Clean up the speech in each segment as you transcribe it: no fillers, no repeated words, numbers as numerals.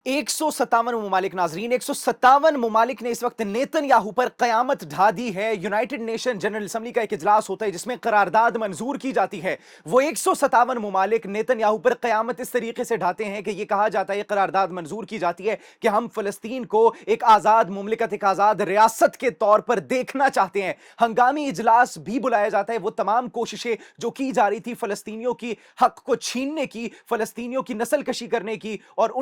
157 ममालिक नाजरीन 157 ममालिक ने इस वक्त नेतन्याहू पर कयामत ढा दी है। यूनाइटेड नेशन जनरल असम्बली का एक इजलास होता है जिसमें करारदाद मंजूर की जाती है। वो 157 ममालिक नेतन्याहू पर कयामत इस तरीके से ढाते हैं कि ये कहा जाता है, करारदाद मंजूर की जाती है कि हम फलस्तीन को एक आज़ाद मुमलिकत, एक आज़ाद रियासत के तौर पर देखना चाहते हैं। हंगामी इजलास भी बुलाया जाता है। वो तमाम कोशिशें जो की जा रही थी फलस्तीनियों की हक को छीनने की, फलस्तीनियों की नस्ल कशी करने की और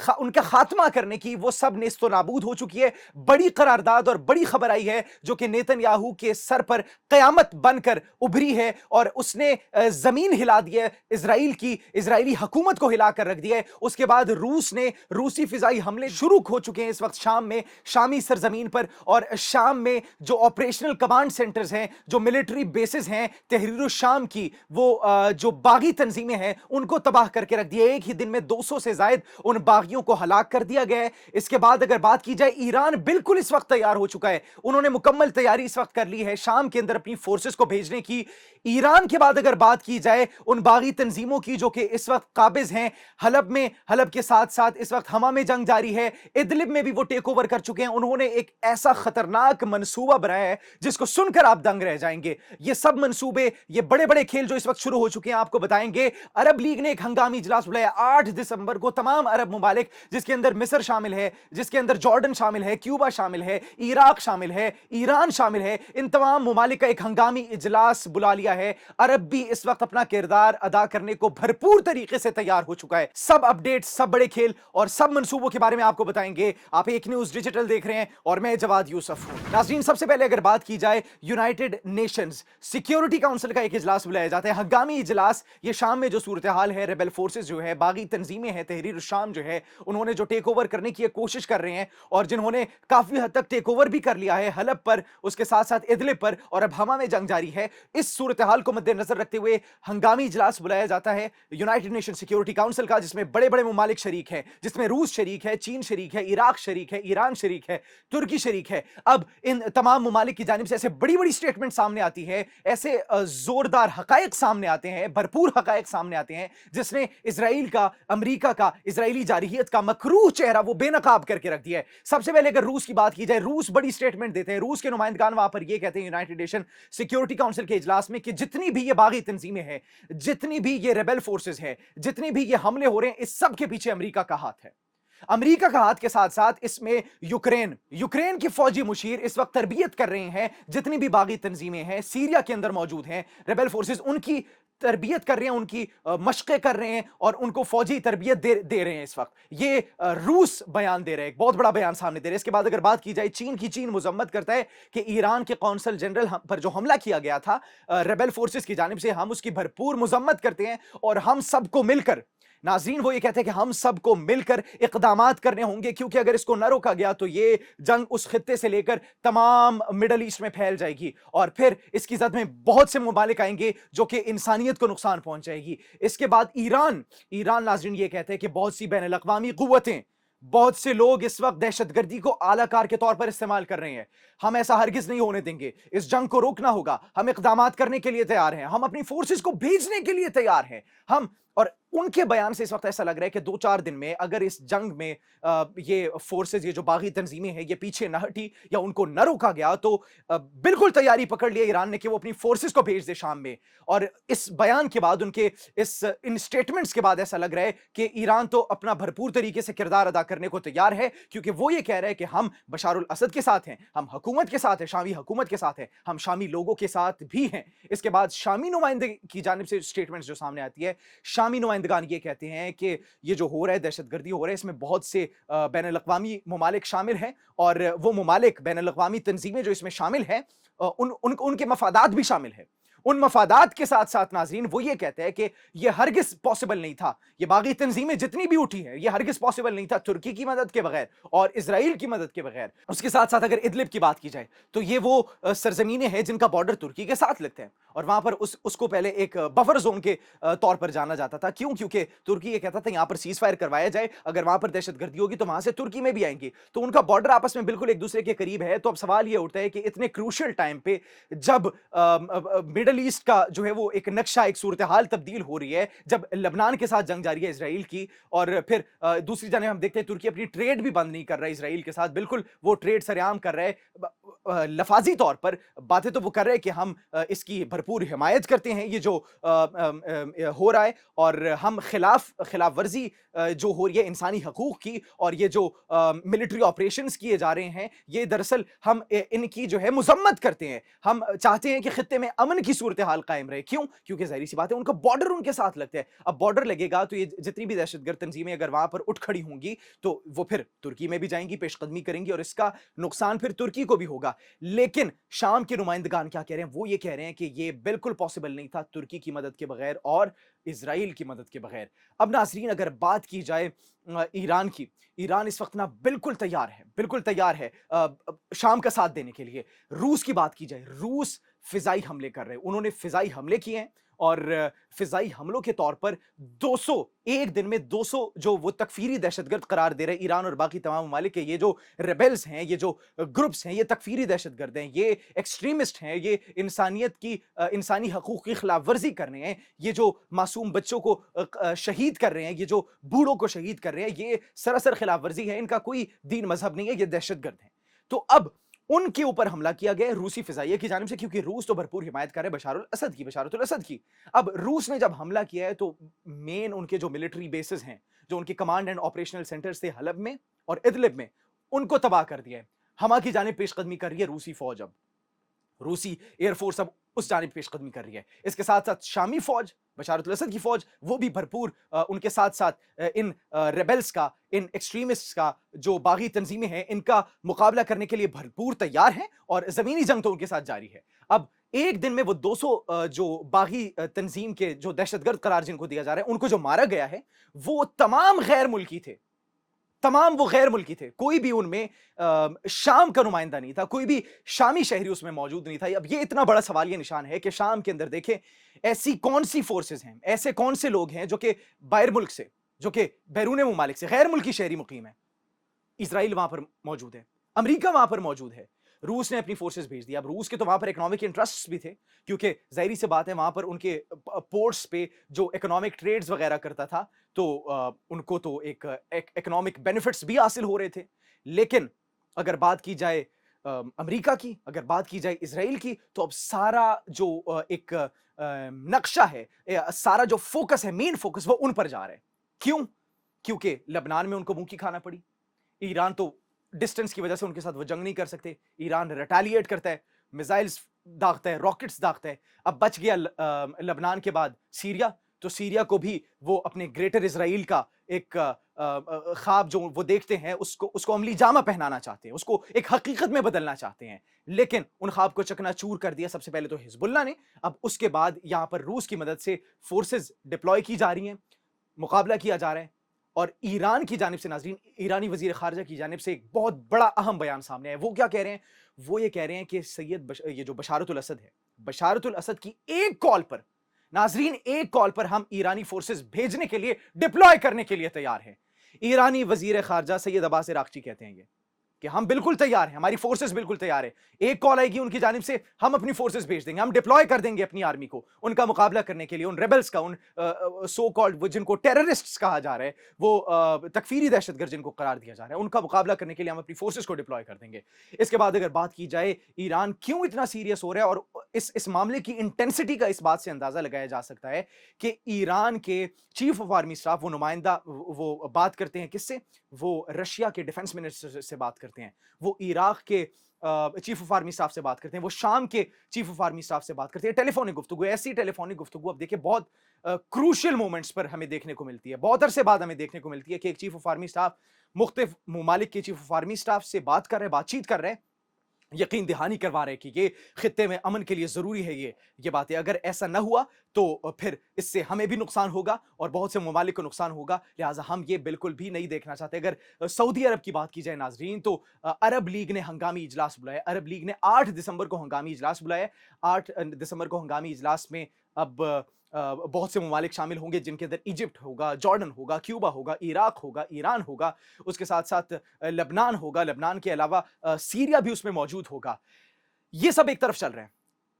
उनका खात्मा करने की, वो सब नेस्तो नाबूद हो चुकी है। बड़ी करारदाद और बड़ी खबर आई है जो कि नेतन्याहू के सर पर कयामत बनकर उभरी है और उसने जमीन हिला दी है, इजरायली हुकूमत को हिलाकर रख दिया है। उसके बाद रूसी फिजाई हमले शुरू हो चुके हैं इस वक्त शाम में, शामी सरजमीन पर। और शाम में जो ऑपरेशनल कमांड सेंटर्स हैं, जो मिलिट्री बेसिस हैं तहरीर शाम की, वो जो बागी तंजीमें हैं उनको तबाह करके रख दिया। एक ही दिन में 200 से ज्यादा उन बागियों को हलाक कर दिया गया है। इसके बाद अगर बात की जाए, ईरान बिल्कुल इस वक्त तैयार हो चुका है। उन्होंने मुकम्मल तैयारी इस वक्त कर ली है शाम के अंदर अपनी फोर्सेस को भेजने की। ईरान के बाद अगर बात की जाए उन बागी तंजीमों की जो कि इस वक्त काबिज हैं हलब में, हलब के साथ साथ इस वक्त हमा में जंग जारी है, इदलिब में भी वो टेक ओवर कर चुके हैं। उन्होंने एक ऐसा खतरनाक मंसूबा बनाया है जिसको सुनकर आप दंग रह जाएंगे। ये सब मंसूबे, ये बड़े बड़े खेल जो इस वक्त शुरू हो चुके हैं, आपको बताएंगे। अरब लीग ने एक हंगामी इजलास बुलाया 8 दिसंबर को। तमाम अरब मुमालिक, जिसके अंदर मिस्र शामिल है, जिसके अंदर जॉर्डन शामिल है, क्यूबा शामिल है, इराक शामिल है, ईरान शामिल है, इन तमाम मुमालिक का एक हंगामी इजलास बुला लिया है। अरब भी इस वक्त अपना किरदार अदा करने को भरपूर तरीके से तैयार हो चुका है। सब अपडेट, सब बड़े खेल और सब मंसूबों के बारे में आपको बताएंगे। आप एक न्यूज डिजिटल देख रहे हैं और मैं जवाद यूसुफ हूं। नाज़रीन, सबसे पहले अगर बात की जाए, यूनाइटेड नेशंस सिक्योरिटी काउंसिल का एक इजलास बुलाया जाता है, हंगामी इजलास। ये शाम में जो सूरत हाल है, रेबेल फोर्सेस जो है, बागी तंजीमें हैं, तहरीर शाम जो है, उन्होंने जो टेक ओवर करने की कोशिश कर रहे हैं और जिन्होंने काफी हद तक टेक ओवर भी कर लिया है हलब पर, उसके साथ साथ इदलिब पर, और अब हमा में जंग जारी है। इस सूरत हाल को मद्देनजर रखते हुए हंगामी इजलास बुलाया जाता है यूनाइटेड नेशन सिक्योरिटी काउंसिल का, जिसमें बड़े बड़े मुमालिक शरीक हैं, जिसमें रूस शरीक है, चीन शरीक है, इराक शरीक है, ईरान शरीक है, तुर्की शरीक है। अब इन तमाम मुमालिक की जानिब से ऐसे बड़ी बड़ी स्टेटमेंट सामने आती है, ऐसे जोरदार हकायक सामने आते हैं, भरपूर हकायक सामने आते हैं, जिसने इसराइल का, अमेरिका का, इसराइली जारहियत का मकरूह चेहरा वो बेनकाब करके रख दिया है। सबसे पहले अगर रूस की बात की जाए, रूस बड़ी स्टेटमेंट देते हैं। रूस के नुमाइंदगान वहां पर ये कहते हैं यूनाइटेड नेशन सिक्योरिटी काउंसिल के इजलास में कि जितनी भी ये बागी तंजीमें हैं, जितनी भी ये रेबेल फोर्सेस हैं, जितने भी ये हमले हो रहे हैं, इस सब के पीछे अमेरिका का हाथ है। अमेरिका का हाथ के साथ साथ इसमें यूक्रेन के फौजी मुशीर इस वक्त तरबियत कर रहे हैं। जितनी भी बागी तंजीमें हैं सीरिया के अंदर मौजूद हैं, रेबेल फोर्सेस, उनकी तरबियत कर रहे हैं, उनकी मशक़ें कर रहे हैं और उनको फौजी तरबियत दे रहे हैं। इस वक्त ये रूस बयान दे रहे हैं, एक बहुत बड़ा बयान सामने दे रहे हैं। इसके बाद अगर बात की जाए चीन की, चीन मजम्मत करता है कि ईरान के कौंसल जनरल पर जो हमला किया गया था रेबेल फोर्सेस की जानिब से, हम उसकी भरपूर मजम्मत करते हैं और हम सबको मिलकर, नाज़रीन वो ये कहते हैं कि हम सबको मिलकर इक़दामात करने होंगे, क्योंकि अगर इसको न रोका गया तो ये जंग उस खित्ते से लेकर तमाम मिडल ईस्ट में फैल जाएगी और फिर इसकी जद में बहुत से मुमालिक आएंगे जो कि इंसानियत को नुकसान पहुंचाएगी। इसके बाद ईरान नाज़रीन ये कहते हैं कि बहुत सी बैनुल अक़वामी क़ुव्वतें, बहुत से लोग इस वक्त दहशतगर्दी को आला कार के तौर पर इस्तेमाल कर रहे हैं। हम ऐसा हरगिज नहीं होने देंगे, इस जंग को रोकना होगा। हम इक़दामात करने के लिए तैयार हैं, हम अपनी फोर्सेस को भेजने के लिए तैयार हैं। हम, और उनके बयान से इस वक्त ऐसा लग रहा है कि 2-4 दिन में अगर इस जंग में ये फोर्सेस, ये जो बागी तंजीमें हैं, ये पीछे न हटी या उनको न रोका गया तो बिल्कुल तैयारी पकड़ लिया ईरान ने कि वो अपनी फोर्सेस को भेज दे शाम में। और इस बयान के बाद, उनके इन स्टेटमेंट्स के बाद ऐसा लग रहा है कि ईरान तो अपना भरपूर तरीके से किरदार अदा करने को तैयार है, क्योंकि वो ये कह रहा है कि हम बशारुल असद के साथ हैं, हम हुकूमत के साथ हैं, शामी हुकूमत के साथ हैं, हम शामी लोगों के साथ भी हैं। इसके बाद शामी नुमाइंदे की जानिब से स्टेटमेंट्स जो सामने आती है, शामी नुमाइंदगान ये कहते हैं कि ये जो हो रहा है, दहशतगर्दी हो रहा है, इसमें बहुत से बैनुल अक़वामी मुमालिक शामिल हैं और वो मुमालिक, बैनुल अक़वामी तंजीमें जो इसमें शामिल हैं, उनके मफादात भी शामिल हैं। उन मफादात के साथ साथ नाज़रीन वो ये कहते हैं कि ये हरगिज पॉसिबल नहीं था, ये बागी तंजीमें जितनी भी उठी हैं, ये हरगिज पॉसिबल नहीं था तुर्की की मदद के बगैर और इजराइल की मदद के बगैर। उसके साथ साथ अगर इदलिब की बात की जाए तो ये वो सरजमीनें हैं जिनका बॉर्डर तुर्की के साथ लगता है اور وہاں پر اس کو پہلے ایک بفر زون کے طور پر جانا جاتا تھا. کیوں؟ کیونکہ ترکی یہ کہتا تھا یہاں پر سیز فائر کروایا جائے, اگر وہاں پر دہشت گردی ہوگی تو وہاں سے ترکی میں بھی آئیں گی, تو ان کا بارڈر آپس میں بالکل ایک دوسرے کے قریب ہے. تو اب سوال یہ اٹھتا ہے کہ اتنے کروشل ٹائم پہ جب مڈل ایسٹ کا جو ہے وہ ایک نقشہ, ایک صورتحال تبدیل ہو رہی ہے, جب لبنان کے ساتھ جنگ جاری ہے اسرائیل کی, اور پھر دوسری جانب ہم دیکھتے ہیں ترکی اپنی ٹریڈ بھی بند نہیں کر رہا ہے اسرائیل کے ساتھ, بالکل وہ ٹریڈ سرعام کر رہا ہے, لفاظی طور پر باتیں تو وہ کر رہے ہیں کہ ہم اس کی بھرپور حمایت کرتے ہیں یہ جو ہو رہا ہے, اور ہم خلاف ورزی جو ہو رہی ہے انسانی حقوق کی, اور یہ جو ملٹری آپریشنز کیے جا رہے ہیں, یہ دراصل ہم ان کی جو ہے مذمت کرتے ہیں. ہم چاہتے ہیں کہ خطے میں امن کی صورتحال قائم رہے. کیوں؟ کیونکہ ظاہری سی بات ہے ان کا بارڈر ان کے ساتھ لگتا ہے. اب بارڈر لگے گا تو یہ جتنی بھی دہشت گرد تنظیمیں اگر وہاں پر اٹھ کھڑی ہوں گی تو وہ پھر ترکی میں بھی جائیں گی, پیش قدمی کریں گی, اور اس کا نقصان پھر ترکی کو بھی ہوگا. لیکن شام کے نمائندگان کیا کہہ رہے ہیں؟ وہ یہ کہہ رہے ہیں کہ یہ بالکل پاسبل نہیں تھا ترکی کی مدد کے بغیر اور اسرائیل کی مدد کے بغیر. اب ناظرین اگر بات کی جائے ایران کی, ایران اس وقت نا بالکل تیار ہے شام کا ساتھ دینے کے لیے. روس کی بات کی جائے, روس فضائی حملے کر رہے ہیں, انہوں نے فضائی حملے کیے ہیں, اور فضائی حملوں کے طور پر 200 ایک دن میں 200 جو وہ تکفیری دہشت گرد قرار دے رہے ہیں ایران اور باقی تمام ممالک کے, یہ جو ریبلز ہیں, یہ جو گروپس ہیں, یہ تکفیری دہشت گرد ہیں, یہ ایکسٹریمسٹ ہیں, یہ انسانیت کی انسانی حقوق کی خلاف ورزی کر رہے ہیں, یہ جو معصوم بچوں کو شہید کر رہے ہیں, یہ جو بوڑھوں کو شہید کر رہے ہیں, یہ سراسر خلاف ورزی ہے, ان کا کوئی دین مذہب نہیں ہے, یہ دہشت گرد ہیں. تو اب ان کے اوپر حملہ کیا گیا روسی فضائیہ کی جانب سے, کیونکہ روس تو بھرپور حمایت کر رہے بشارت الاسد کی. اب روس نے جب حملہ کیا ہے تو مین ان کے جو ملٹری بیسز ہیں, جو ان کے کمانڈ اینڈ آپریشنل سینٹرز تھے حلب میں اور ادلب میں, ان کو تباہ کر دیا ہے. ہما کی جانب پیش قدمی کر رہی ہے روسی فوج, اب روسی ایئر فورس اب اس جانب پیش قدمی کر رہی ہے. اس کے ساتھ ساتھ شامی فوج, بشارت الاسد کی فوج, وہ بھی بھرپور ان کے ساتھ ساتھ ان ریبلز کا, ان ایکسٹریمسٹ کا, جو باغی تنظیمیں ہیں, ان کا مقابلہ کرنے کے لیے بھرپور تیار ہیں, اور زمینی جنگ تو ان کے ساتھ جاری ہے. اب ایک دن میں وہ 200 جو باغی تنظیم کے جو دہشت گرد قرار جن کو دیا جا رہا ہے, ان کو جو مارا گیا ہے وہ تمام غیر ملکی تھے, وہ غیر ملکی تھے. کوئی بھی ان میں شام کا نمائندہ نہیں تھا, کوئی بھی شامی شہری اس میں موجود نہیں تھا. اب یہ اتنا بڑا سوالیہ نشان ہے کہ شام کے اندر دیکھیں ایسی کون سی فورسز ہیں, ایسے کون سے لوگ ہیں جو کہ باہر ملک سے, جو کہ بیرون ممالک سے غیر ملکی شہری مقیم ہیں. اسرائیل وہاں پر موجود ہے, امریکہ وہاں پر موجود ہے, روس نے اپنی فورسز بھیج دی. اب روس کے تو وہاں پر اکنامک انٹرسٹس بھی تھے, کیونکہ ظاہری سے بات ہے وہاں پر ان کے پورٹس پہ جو اکنامک ٹریڈز وغیرہ کرتا تھا تو ان کو تو ایک اکنامک بینیفٹس بھی حاصل ہو رہے تھے. لیکن اگر بات کی جائے امریکہ کی, اگر بات کی جائے اسرائیل کی, تو اب سارا جو ایک نقشہ ہے, سارا جو فوکس ہے, مین فوکس, وہ ان پر جا رہا ہے. کیوں؟ کیونکہ لبنان میں ان کو منہ کی کھانا پڑی. ایران تو ڈسٹنس کی وجہ سے ان کے ساتھ وہ جنگ نہیں کر سکتے, ایران ریٹیلیٹ کرتا ہے, میزائلز داغتا ہے, راکٹس داغتا ہے. اب بچ گیا لبنان کے بعد سیریا, تو سیریا کو بھی وہ اپنے گریٹر اسرائیل کا ایک خواب جو وہ دیکھتے ہیں اس کو عملی جامہ پہنانا چاہتے ہیں, اس کو ایک حقیقت میں بدلنا چاہتے ہیں. لیکن ان خواب کو چکنا چور کر دیا سب سے پہلے تو حزب اللہ نے. اب اس کے بعد یہاں پر روس کی مدد سے فورسز ڈپلوائے کی جا رہی ہیں, مقابلہ کیا جا رہا ہے. اور ایران کی جانب سے ناظرین, ایرانی وزیر خارجہ کی جانب سے ایک بہت بڑا اہم بیان سامنے ہے. وہ کیا کہہ رہے ہیں؟ وہ یہ کہہ رہے ہیں کہ یہ جو بشارت الاسد ہے, بشارت الاسد کی ایک کال پر, ناظرین ایک کال پر ہم ایرانی فورسز بھیجنے کے لیے, ڈپلوائے کرنے کے لیے تیار ہیں. ایرانی وزیر خارجہ سید عباس عراقچی کہتے ہیں یہ کہ ہم بالکل تیار ہیں, ہماری فورسز بالکل تیار ہے. ایک کال آئے گی ان کی جانب سے, ہم اپنی فورسز بھیج دیں گے, ہم ڈپلوائے کر دیں گے اپنی آرمی کو ان کا مقابلہ کرنے کے لیے, ان ریبلز کا, ان سو کالڈ جن کو ٹیررسٹس کہا جا رہا ہے, وہ تکفیری دہشت گرد جن کو قرار دیا جا رہا ہے, ان کا مقابلہ کرنے کے لیے ہم اپنی فورسز کو ڈپلوائے کر دیں گے. اس کے بعد اگر بات کی جائے ایران کیوں اتنا سیریس ہو رہا ہے, اور اس معاملے کی انٹینسٹی کا اس بات سے اندازہ لگایا جا سکتا ہے کہ ایران کے چیف آف آرمی اسٹاف, وہ نمائندہ, وہ بات کرتے ہیں کس سے؟ وہ رشیا کے ڈیفنس منسٹر سے بات کرتے ہیں, وہ عراق کے چیف آف آرمی اسٹاف سے بات کرتے ہیں, وہ شام کے چیف آف آرمی اسٹاف سے بات کرتے ہیں. ٹیلی فونک گفتگو, ایسی ٹیلی فونک گفتگو اب دیکھیں بہت کروشل مومنٹس پر ہمیں دیکھنے کو ملتی ہے, بہت عرصے بعد ہمیں دیکھنے کو ملتی ہے کہ ایک چیف آف آرمی اسٹاف مختلف ممالک کے چیف آف آرمی اسٹاف سے بات چیت کر رہے ہیں. यकीन दहानी करवा रहे हैं कि ये खित्ते में अमन के लिए ज़रूरी है ये बातें। अगर ऐसा न हुआ तो फिर इससे हमें भी नुकसान होगा और बहुत से ममालिक को नुकसान होगा, लिहाजा हम ये बिल्कुल भी नहीं देखना चाहते। अगर सऊदी अरब की बात की जाए नाजरीन, तो अरब लीग ने हंगामी इजलास बुलाया। अरब लीग ने 8 दिसंबर को हंगामी इजलास बुलाया। 8 दिसंबर को हंगामी इजलास में अब बहुत से ममालिक शामिल होंगे, जिनके अंदर इजिप्ट होगा, जॉर्डन होगा, क्यूबा होगा, इराक होगा, ईरान होगा, उसके साथ साथ लेबनान होगा, लेबनान के अलावा सीरिया भी उसमें मौजूद होगा। ये सब एक तरफ चल रहे हैं।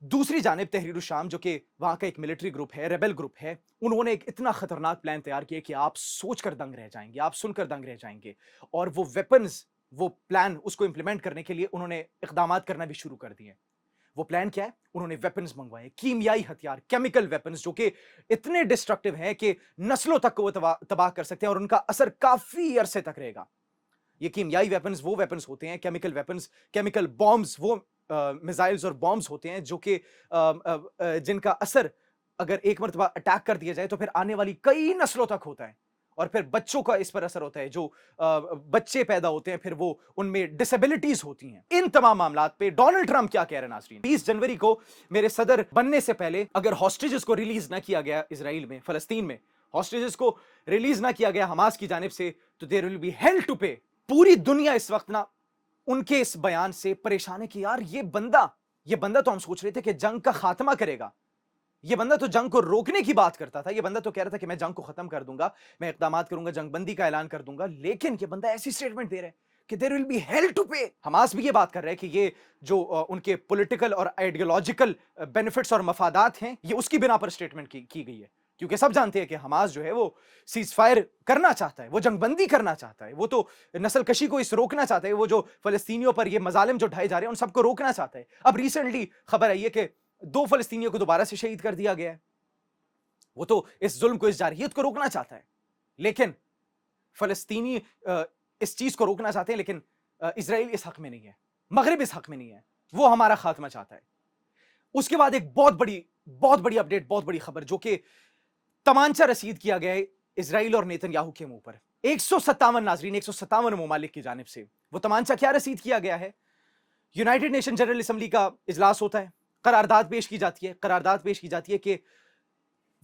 दूसरी जानिब तहरीर शाम, जो कि वहां का एक मिलिट्री ग्रुप है, रेबेल ग्रुप है, उन्होंने एक इतना खतरनाक प्लान तैयार किया कि आप सोचकर दंग रह जाएंगे, आप सुनकर दंग रह जाएंगे। और वो वेपन्स, वो प्लान, उसको इंप्लीमेंट करने के लिए उन्होंने इकदाम करना भी शुरू कर दिए। वो प्लान क्या है? उन्होंने वेपन्स मंगवाए, कीमियाई हथियार, केमिकल वेपन्स, जो कि इतने डिस्ट्रक्टिव हैं कि नस्लों तक को वो तबाह कर सकते हैं और उनका असर काफी अरसे तक रहेगा। ये कीमियाई वेपन्स वो वेपन्स होते हैं, केमिकल वेपन्स, केमिकल बॉम्ब्स वो मिसाइल्स और बॉम्ब्स होते हैं जो कि जिनका असर अगर एक मरतबा अटैक कर दिया जाए तो फिर आने वाली कई नस्लों तक होता है और फिर बच्चों का इस पर असर होता है। जो बच्चे पैदा होते हैं फिर वो उनमें डिसेबिलिटीज होती हैं। इन तमाम मामलात पे डोनाल्ड ट्रंप क्या कह रहे हैं नाज़रीन? 20 जनवरी को मेरे सदर बनने से पहले अगर हॉस्टेजेस को रिलीज ना किया गया इजराइल में, फलस्तीन में हॉस्टेजेस को रिलीज ना किया गया हमास की जानिब से, तो there will be hell to pay. पूरी दुनिया इस वक्त ना उनके इस बयान से परेशान है कि यार ये बंदा तो हम सोच रहे थे कि जंग का खात्मा करेगा, ये बंदा तो जंग को रोकने की बात करता था, ये बंदा तो कह रहा था कि मैं जंग को खत्म कर दूंगा, मैं इक़दाम करूंगा, जंग बंदी का ऐलान कर दूंगा, लेकिन ये बंदा ऐसी स्टेटमेंट दे रहा है कि there will be hell to pay. Hamas भी ये बात कर रहा है कि ये जो उनके पॉलिटिकल और आइडियोलॉजिकल बेनिफिट्स और मफादात हैं, ये उसकी बिना पर स्टेटमेंट की गई है। क्योंकि सब जानते हैं कि हमास जो है वो सीज फायर करना चाहता है, वो जंगबंदी करना चाहता है, वो तो नस्ल कशी को इस रोकना चाहता है, वो जो फलस्तीनियों पर ये मजालिम जो ढाए जा रहे हैं उन सबको रोकना चाहता है। अब रिसेंटली खबर आई है कि 2 फलस्तीनियों को दोबारा से शहीद कर दिया गया है। वो तो इस जुल्म को, इस जारहियत को रोकना चाहता है, लेकिन फलस्तीनी इस चीज को रोकना चाहते हैं, लेकिन इजराइल इस हक में नहीं है, मगरिब इस हक में नहीं है, वो हमारा खात्मा चाहता है। उसके बाद एक बहुत बड़ी अपडेट, बहुत बड़ी खबर, जो कि तमांचा रसीद किया गया है इजराइल और नेतन्याहू के मुंह पर। 157 नाजरीन, 157 ममालिक की जानिब से वो तमांचा क्या रसीद किया गया है? यूनाइटेड नेशन जनरल असेंबली का इजलास होता है, करारदाद पेश की जाती है कि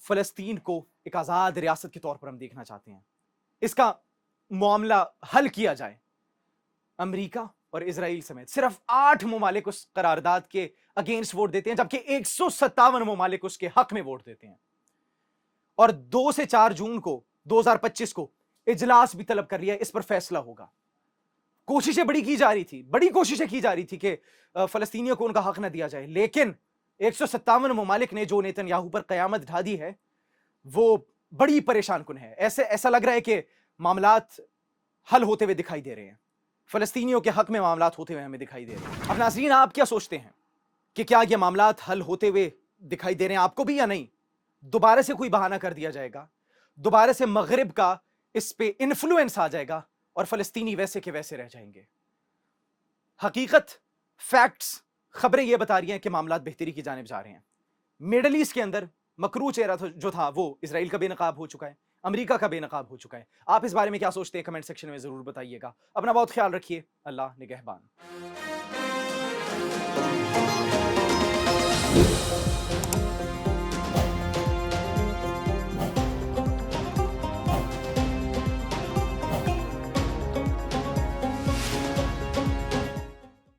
फलस्तीन को एक आजाद रियासत के तौर पर हम देखना चाहते हैं, इसका मामला हल किया जाए। अमेरिका और इजराइल समेत सिर्फ 8 ममालिक उस करारदाद के अगेंस्ट वोट देते हैं, जबकि 157 ममालिक उसके हक में वोट देते हैं। और 2 से 4 जून को 2025 को इजलास भी तलब कर लिया, इस पर फैसला होगा। कोशिशें बड़ी कोशिशें की जा रही थी कि फलस्तीनियों को उनका हक न दिया जाए, लेकिन 157 ममालिक ने जो नेतन्याहू पर कयामत ढा दी है वो बड़ी परेशान कुन है। ऐसा लग रहा है कि मामलात हल होते हुए दिखाई दे रहे हैं, फलस्तीनियों के हक में मामलात होते हुए हमें दिखाई दे रहे हैं। अब नाज़रीन, आप क्या सोचते हैं कि क्या ये मामलात हल होते हुए दिखाई दे रहे हैं आपको भी या नहीं? दोबारा से कोई बहाना कर दिया जाएगा, दोबारा से मगरिब का इस पे इन्फ्लुएंस आ जाएगा और फलस्तीनी वैसे के वैसे रह जाएंगे? हकीकत, फैक्ट्स, खबरें ये बता रही हैं कि मामलात बेहतरी की जानिब जा रहे हैं। मिडल ईस्ट के अंदर मकरू चेहरा जो था वो इजराइल का बेनकाब हो चुका है, अमेरिका का बेनकाब हो चुका है। आप इस बारे में क्या सोचते हैं? कमेंट सेक्शन में जरूर बताइएगा। अपना बहुत ख्याल रखिए। अल्लाह निगहबान।